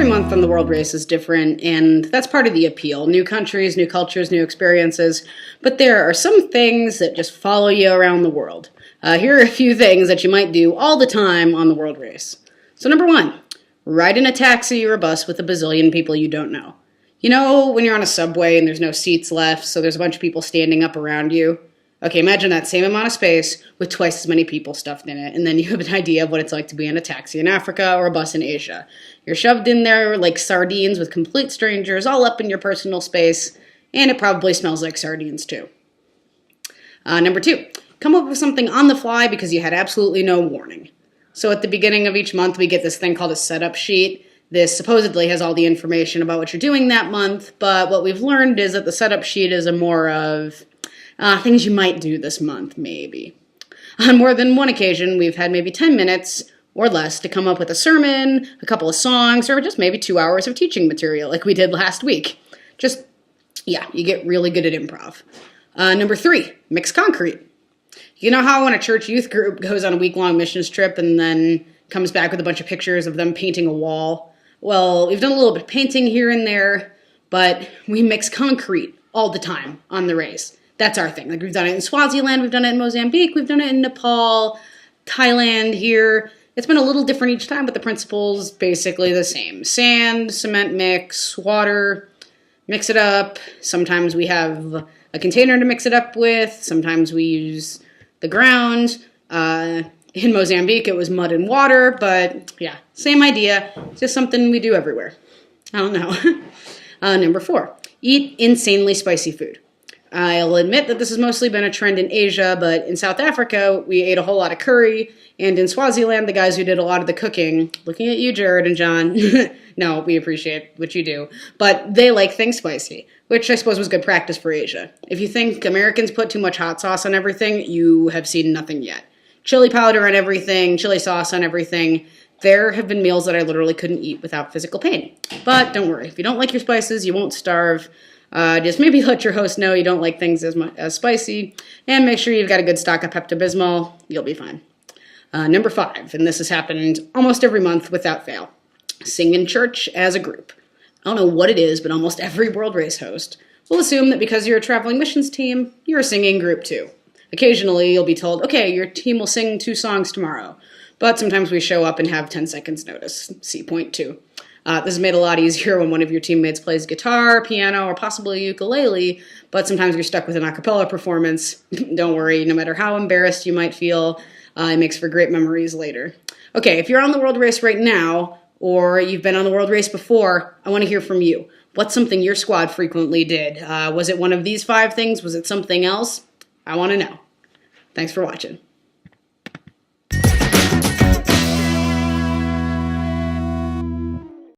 every month on the world race is different, and that's part of the appeal. New countries, new cultures, new experiences. But there are some things that just follow you around the world. Here are a few things that you might do all the time on the world race. So number one, ride in a taxi or a bus with a bazillion people you don't know. You know when you're on a subway and there's no seats left, so there's a bunch of people standing up around you? Okay, imagine that same amount of space with twice as many people stuffed in it, and then you have an idea of what it's like to be in a taxi in Africa or a bus in Asia. You're shoved in there like sardines with complete strangers all up in your personal space, and it probably smells like sardines too. Number two, come up with something on the fly because you had absolutely no warning. So at the beginning of each month, we get this thing called a setup sheet. This supposedly has all the information about what you're doing that month, but what we've learned is that the setup sheet is a more of things you might do this month, maybe. On more than one occasion, we've had maybe 10 minutes or less to come up with a sermon, a couple of songs, or just maybe 2 hours of teaching material like we did last week. You get really good at improv. Number three, mix concrete. You know how when a church youth group goes on a week-long missions trip and then comes back with a bunch of pictures of them painting a wall? Well, we've done a little bit of painting here and there, but we mix concrete all the time on the race. That's our thing. Like we've done it in Swaziland, we've done it in Mozambique, we've done it in Nepal, Thailand here. It's been a little different each time, but the principle's basically the same. Sand, cement mix, water, mix it up. Sometimes we have a container to mix it up with. Sometimes we use the ground. In Mozambique, it was mud and water, but yeah, same idea. It's just something we do everywhere. I don't know. Number four, eat insanely spicy food. I'll admit that this has mostly been a trend in Asia, but in South Africa, we ate a whole lot of curry, and in Swaziland, the guys who did a lot of the cooking, looking at you, Jared and John, no, we appreciate what you do, but they like things spicy, which I suppose was good practice for Asia. If you think Americans put too much hot sauce on everything, you have seen nothing yet. Chili powder on everything, chili sauce on everything. There have been meals that I literally couldn't eat without physical pain. But don't worry, if you don't like your spices, you won't starve. Just maybe let your host know you don't like things as spicy, and make sure you've got a good stock of Pepto-Bismol. You'll be fine. Number five, and this has happened almost every month without fail. Sing in church as a group. I don't know what it is, but almost every World Race host will assume that because you're a traveling missions team, you're a singing group too. Occasionally, you'll be told, okay, your team will sing 2 songs tomorrow. But sometimes we show up and have 10 seconds notice. See point 2. This is made a lot easier when one of your teammates plays guitar, piano, or possibly a ukulele, but sometimes you're stuck with an a cappella performance. Don't worry, no matter how embarrassed you might feel, it makes for great memories later. Okay, if you're on the world race right now, or you've been on the world race before, I want to hear from you. What's something your squad frequently did? Was it one of these 5 things? Was it something else? I want to know. Thanks for watching.